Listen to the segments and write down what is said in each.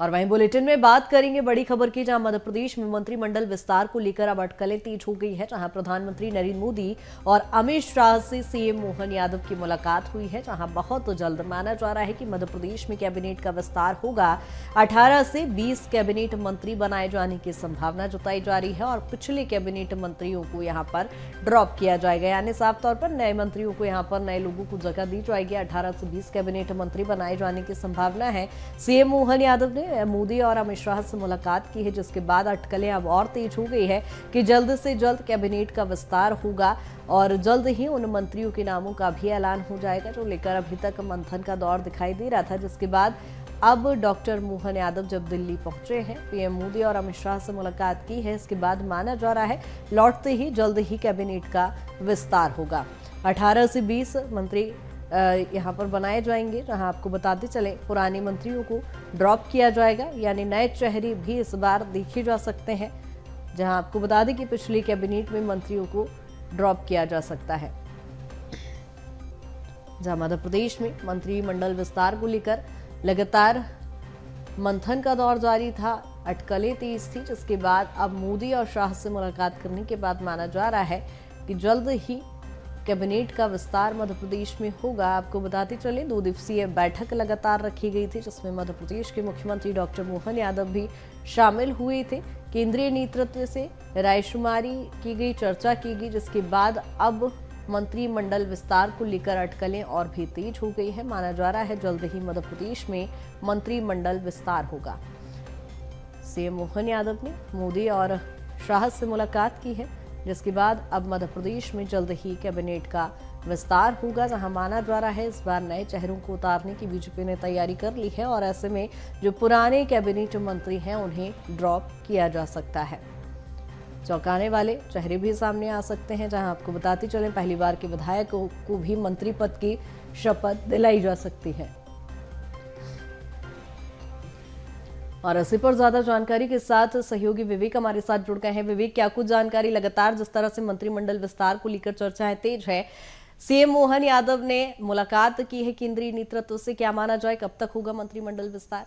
और वहीं बुलेटिन में बात करेंगे बड़ी खबर की, जहां मध्य प्रदेश में मंत्रिमंडल विस्तार को लेकर अब अटकलें तेज हो गई है। जहां प्रधानमंत्री नरेंद्र मोदी और अमित शाह से सीएम मोहन यादव की मुलाकात हुई है। जहां बहुत जल्द माना जा रहा है कि मध्य प्रदेश में कैबिनेट का विस्तार होगा। 18 से 20 कैबिनेट मंत्री बनाए जाने की संभावना जताई जा रही है और पिछले कैबिनेट मंत्रियों को यहां पर ड्रॉप किया जाएगा, यानी साफ तौर पर नए मंत्रियों को यहां पर नए लोगों को जगह दी जाएगी। 18 से 20 कैबिनेट मंत्री बनाए जाने की संभावना है। सीएम मोहन यादव ने मोदी और अमित शाह से मुलाकात की है, जिसके बाद अटकलें अब और तेज हो गई है कि जल्द से जल्द कैबिनेट का विस्तार होगा और जल्द ही उन मंत्रियों के नामों का भी ऐलान हो जाएगा, जो लेकर अभी तक मंथन का दौर दिखाई दे रहा था। जिसके बाद अब डॉक्टर मोहन यादव जब दिल्ली पहुंचे हैं, पीएम मोदी और अमित शाह से मुलाकात की है, इसके बाद माना जा रहा है लौटते ही जल्द ही कैबिनेट का विस्तार होगा। 18 से 20 मंत्री यहाँ पर बनाए जाएंगे, जहां आपको बताते चले पुराने मंत्रियों को ड्रॉप किया जाएगा, यानी नए चेहरे भी इस बार देखे जा सकते हैं। जहां आपको बता दें कि पिछले कैबिनेट में मंत्रियों को ड्रॉप किया जा सकता है। जहां मध्य प्रदेश में मंत्रिमंडल विस्तार को लेकर लगातार मंथन का दौर जारी था, अटकलें तेज थी, जिसके बाद अब मोदी और शाह से मुलाकात करने के बाद माना जा रहा है कि जल्द ही कैबिनेट का विस्तार मध्य प्रदेश में होगा। आपको बताते चले 2 दिवसीय बैठक लगातार रखी गई थी, जिसमें मध्य प्रदेश के मुख्यमंत्री डॉक्टर मोहन यादव भी शामिल हुए थे। केंद्रीय नेतृत्व से रायशुमारी की गई, चर्चा की गई, जिसके बाद अब मंत्रिमंडल विस्तार को लेकर अटकलें और भी तेज हो गई है। माना जा रहा है जल्द ही मध्य प्रदेश में मंत्रिमंडल विस्तार होगा। सीएम मोहन यादव ने मोदी और शाह से मुलाकात की है, जिसके बाद अब मध्य प्रदेश में जल्द ही कैबिनेट का विस्तार होगा। जहां माना जा रहा है इस बार नए चेहरों को उतारने की बीजेपी ने तैयारी कर ली है और ऐसे में जो पुराने कैबिनेट मंत्री हैं उन्हें ड्रॉप किया जा सकता है। चौंकाने वाले चेहरे भी सामने आ सकते हैं। जहां आपको बताते चलें पहली बार के विधायकों को भी मंत्री पद की शपथ दिलाई जा सकती है। और इसी पर ज्यादा जानकारी के साथ सहयोगी विवेक हमारे साथ जुड़ गए हैं। विवेक, क्या कुछ जानकारी? लगातार जिस तरह से मंत्रिमंडल विस्तार को लेकर चर्चाएं तेज है, सीएम मोहन यादव ने मुलाकात की है केंद्रीय नेतृत्व से, क्या माना जाए कब तक होगा मंत्रिमंडल विस्तार?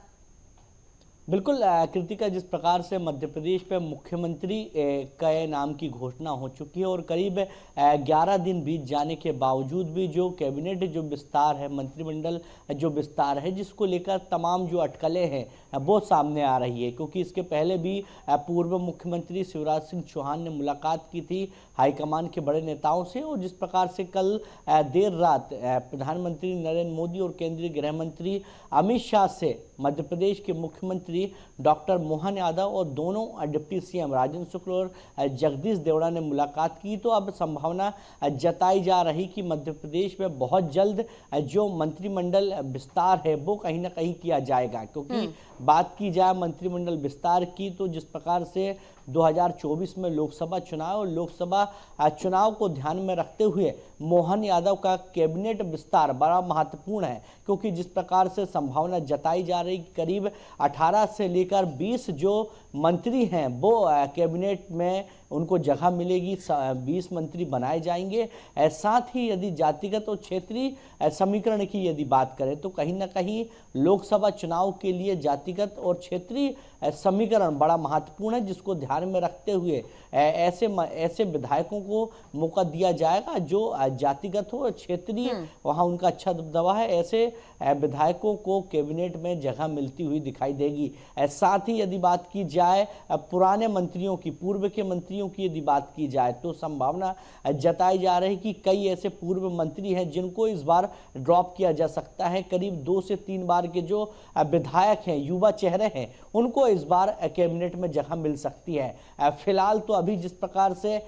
बिल्कुल कृतिका, जिस प्रकार से मध्य प्रदेश पे मुख्यमंत्री के नाम की घोषणा हो चुकी है और करीब 11 दिन बीत जाने के बावजूद भी जो कैबिनेट जो विस्तार है, मंत्रिमंडल जो विस्तार है, जिसको लेकर तमाम जो अटकलें हैं वो सामने आ रही है। क्योंकि इसके पहले भी पूर्व मुख्यमंत्री शिवराज सिंह चौहान ने मुलाकात की थी हाईकमान के बड़े नेताओं से, और जिस प्रकार से कल देर रात प्रधानमंत्री नरेंद्र मोदी और केंद्रीय गृह मंत्री अमित शाह से मध्य प्रदेश के मुख्यमंत्री डॉक्टर मोहन यादव और दोनों डिप्टी सीएम राजेंद्र शुक्ल और जगदीश देवड़ा ने मुलाकात की, तो अब संभावना जताई जा रही कि मध्य प्रदेश में बहुत जल्द जो मंत्रिमंडल विस्तार है वो कहीं ना कहीं किया जाएगा। क्योंकि बात की जाए मंत्रिमंडल विस्तार की, तो जिस प्रकार से 2024 में लोकसभा चुनाव और लोकसभा चुनाव को ध्यान में रखते हुए मोहन यादव का कैबिनेट विस्तार बड़ा महत्वपूर्ण है। क्योंकि जिस प्रकार से संभावना जताई जा रही करीब 18 से लेकर 20 जो मंत्री हैं वो कैबिनेट में उनको जगह मिलेगी, 20 मंत्री बनाए जाएंगे। साथ ही यदि जातिगत और क्षेत्रीय समीकरण की यदि बात करें तो कहीं ना कहीं लोकसभा चुनाव के लिए जातिगत और क्षेत्रीय समीकरण बड़ा महत्वपूर्ण है, जिसको ध्यान में रखते हुए ऐसे विधायकों को मौका दिया जाएगा जो जातिगत हो, क्षेत्रीय वहाँ उनका अच्छा दबदबा है। ऐसे विधायकों को कैबिनेट में जगह मिलती हुई दिखाई देगी। साथ ही यदि बात की जाए पुराने मंत्रियों की, पूर्व के मंत्रियों की यदि बात की जाए तो संभावना जताई जा रही कि कई ऐसे पूर्व मंत्री हैं जिनको इस बार ड्रॉप किया जा सकता है। करीब 2 से 3 बार के जो विधायक हैं, युवा चेहरे हैं, उनको इस बार कैबिनेट में जगह मिल सकती है। फिलहाल तो अभी जिस प्रकार से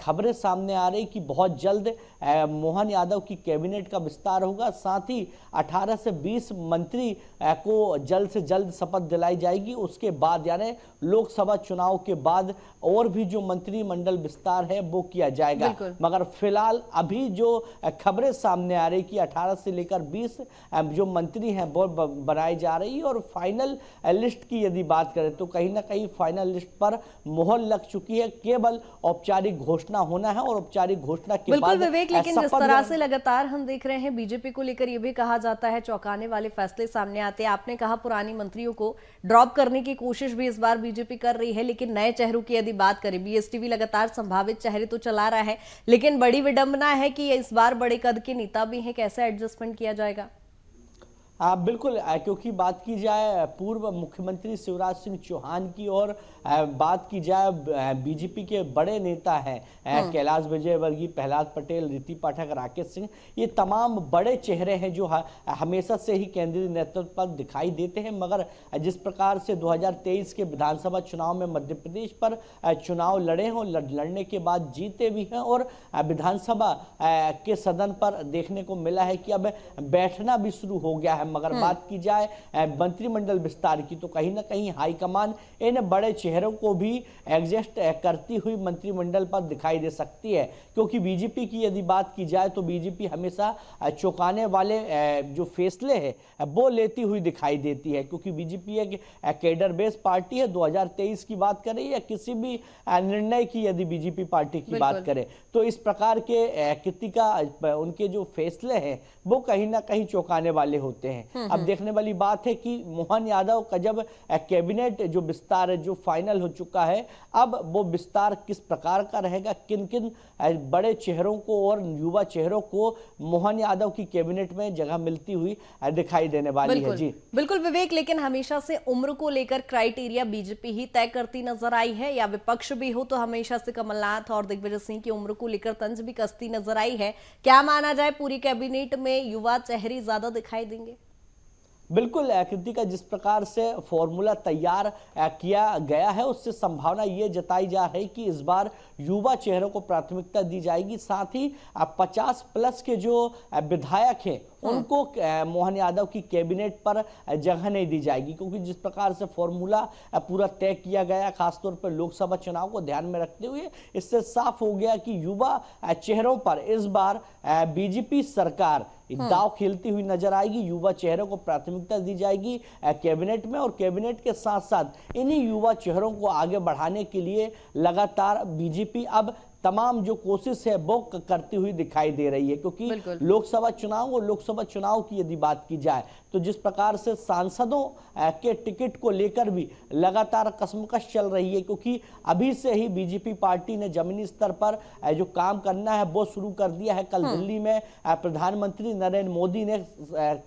खबरें सामने आ रही कि बहुत जल्द मोहन यादव की कैबिनेट का विस्तार होगा, साथ ही 18 से 20 मंत्री को जल्द से जल्द शपथ दिलाई जाएगी। उसके बाद यानी लोकसभा चुनाव के बाद और भी जो मंत्रिमंडल विस्तार है वो किया जाएगा। बिल्कुल। मगर फिलहाल अभी जो खबरें सामने आ रही कि 18 से लेकर 20 जो मंत्री हैं वो बनाई जा रही है और फाइनल लिस्ट की यदि बात करें तो कहीं ना कहीं फाइनल लिस्ट पर मोहर लग चुकी है। केवल औपचारिक घोषणा होना है और औपचारिक घोषणा के बिल्कुल बाद विवेक, लेकिन जिस शपथ तरह ग्रहण- से लगातार हम देख रहे हैं बीजेपी को लेकर ये भी कहा जाता है चौंकाने वाले फैसले सामने आते हैं। आपने कहा पुरानी मंत्रियों को ड्रॉप करने की कोशिश भी इस बार बीजेपी कर रही है, लेकिन नए चेहरों की यदि बात करें, बीएसटीवी लगातार संभावित चेहरे तो चला रहा है, लेकिन बड़ी विडंबना है कि इस बार बड़े कद के नेता भी हैं। कैसे एडजस्टमेंट किया जाएगा? बिल्कुल, क्योंकि बात की जाए पूर्व मुख्यमंत्री शिवराज सिंह चौहान की और बात की जाए बीजेपी के बड़े नेता हैं कैलाश विजयवर्गीय, प्रहलाद पटेल, रीति पाठक, राकेश सिंह, ये तमाम बड़े चेहरे हैं जो हमेशा से ही केंद्रीय नेतृत्व पर दिखाई देते हैं। मगर जिस प्रकार से 2023 के विधानसभा चुनाव में मध्य प्रदेश पर चुनाव लड़े हैं और लड़ने के बाद जीते भी हैं और विधानसभा के सदन पर देखने को मिला है कि अब बैठना भी शुरू हो गया है। मगर बात की जाए मंत्रिमंडल विस्तार की तो कहीं ना कहीं हाईकमान इन बड़े चेहरों को भी एडजस्ट करती हुई मंत्रिमंडल पर दिखाई दे सकती है, क्योंकि बीजेपी की यदि बात की जाए तो बीजेपी हमेशा चौंकाने वाले जो फैसले हैं वो लेती हुई दिखाई देती है, क्योंकि बीजेपी एक कैडर बेस्ड पार्टी है। 2023 की बात करें या किसी भी निर्णय की यदि बीजेपी पार्टी की बात करें तो इस प्रकार के कृतिका उनके जो फैसले हैं वो कहीं ना कहीं चौंकाने वाले होते हैं। अब देखने वाली बात है कि मोहन यादव का जब कैबिनेट जो विस्तार है जो फाइनल हो चुका है, अब वो विस्तार किस प्रकार का रहेगा, किन किन बड़े चेहरों को और युवा चेहरों को मोहन यादव की कैबिनेट में जगह मिलती हुई दिखाई देने वाली है। जी बिल्कुल विवेक, लेकिन हमेशा से उम्र को लेकर क्राइटेरिया बीजेपी ही तय करती नजर आई है, या विपक्ष भी हो तो हमेशा से कमलनाथ और दिग्विजय सिंह की उम्र को लेकर तंज भी कसती नजर आई है। क्या माना जाए पूरी कैबिनेट में युवा चेहरे ज्यादा दिखाई देंगे? बिल्कुल कृतिका, जिस प्रकार से फॉर्मूला तैयार किया गया है उससे संभावना ये जताई जा रही कि इस बार युवा चेहरों को प्राथमिकता दी जाएगी। साथ ही 50 प्लस के जो विधायक हैं उनको मोहन यादव की कैबिनेट पर जगह नहीं दी जाएगी, क्योंकि जिस प्रकार से फॉर्मूला पूरा तय किया गया खासतौर पर लोकसभा चुनाव को ध्यान में रखते हुए, इससे साफ हो गया कि युवा चेहरों पर इस बार बीजेपी सरकार दांव खेलती हुई नजर आएगी। युवा चेहरों को प्राथमिकता दी जाएगी कैबिनेट में, और कैबिनेट के साथ साथ इन्हीं युवा चेहरों को आगे बढ़ाने के लिए लगातार बीजेपी अब तमाम जो कोशिश है वो करती हुई दिखाई दे रही है, क्योंकि लोकसभा चुनाव की यदि बात की जाए तो जिस प्रकार से सांसदों के टिकट को लेकर भी लगातार कशमकश चल रही है, क्योंकि अभी से ही बीजेपी पार्टी ने जमीनी स्तर पर जो काम करना है वो शुरू कर दिया है। कल दिल्ली में प्रधानमंत्री नरेंद्र मोदी ने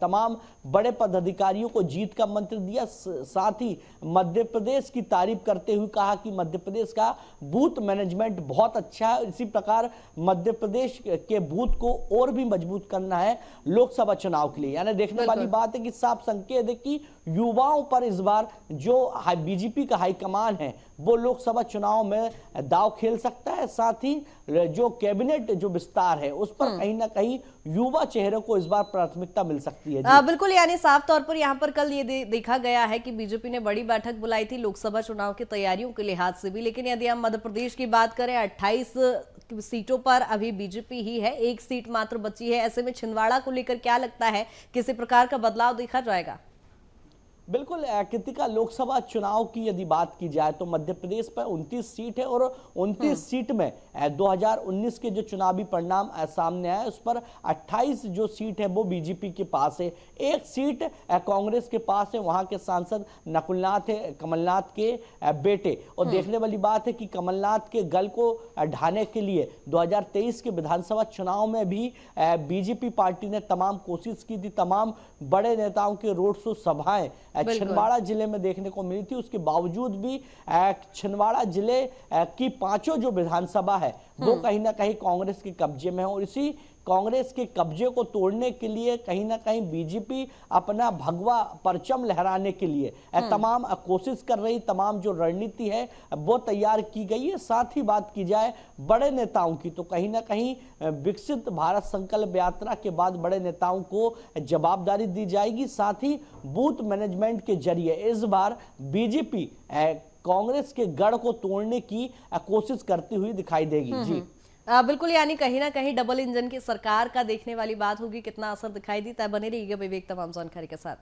तमाम बड़े पदाधिकारियों को जीत का मंत्र दिया, साथ ही मध्य प्रदेश की तारीफ करते हुए कहा कि मध्य प्रदेश का बूथ मैनेजमेंट बहुत अच्छा है। इसी प्रकार मध्य प्रदेश के बूथ को और भी मजबूत करना है लोकसभा चुनाव के लिए। यानी देखने वाली बात है कि साफ संकेत है कि युवाओं पर इस बार जो बीजेपी का हाईकमान है वो लोकसभा चुनाव में दांव खेल सकता है। साथ ही जो कैबिनेट जो विस्तार है उस पर कहीं ना कहीं युवा चेहरों को इस बार प्राथमिकता मिल सकती है। बिल्कुल, यानी साफ तौर पर यहाँ पर कल ये देखा गया है कि बीजेपी ने बड़ी बैठक बुलाई थी लोकसभा चुनाव की तैयारियों के लिहाज से भी, लेकिन यदि हम मध्य प्रदेश की बात करें 28 सीटों पर अभी बीजेपी ही है, एक सीट मात्र बची है। ऐसे में छिंदवाड़ा को लेकर क्या लगता है, किसी प्रकार का बदलाव देखा जाएगा? बिल्कुल कृतिका, लोकसभा चुनाव की यदि बात की जाए तो मध्य प्रदेश पर 29 सीट है और 29 सीट में 2019 के जो चुनावी परिणाम सामने आए उस पर 28 जो सीट है वो बीजेपी के पास है, एक सीट कांग्रेस के पास है। वहां के सांसद नकुलनाथ है, कमलनाथ के बेटे। और देखने वाली बात है कि कमलनाथ के गल को ढाने के लिए 2023 के विधानसभा चुनाव में भी बीजेपी पार्टी ने तमाम कोशिश की थी। तमाम बड़े नेताओं के रोड शो सभाएं छिंदवाड़ा जिले में देखने को मिली थी। उसके बावजूद भी छिंदवाड़ा जिले की 5 जो विधानसभा है वो कहीं ना कहीं कांग्रेस के कब्जे में है, और इसी कांग्रेस के कब्जे को तोड़ने के लिए कहीं ना कहीं बीजेपी अपना भगवा परचम लहराने के लिए तमाम कोशिश कर रही, तमाम जो रणनीति है वो तैयार की गई है। साथ ही बात की जाए बड़े नेताओं की तो कहीं ना कहीं विकसित भारत संकल्प यात्रा के बाद बड़े नेताओं को जवाबदारी दी जाएगी। साथ ही बूथ मैनेजमेंट के जरिए इस बार बीजेपी कांग्रेस के गढ़ को तोड़ने की कोशिश करती हुई दिखाई देगी। जी बिल्कुल, यानी कहीं ना कहीं डबल इंजन की सरकार का देखने वाली बात होगी, कितना असर दिखाई देता है। बने रहिएगा विवेक तमाम जानकारी के साथ।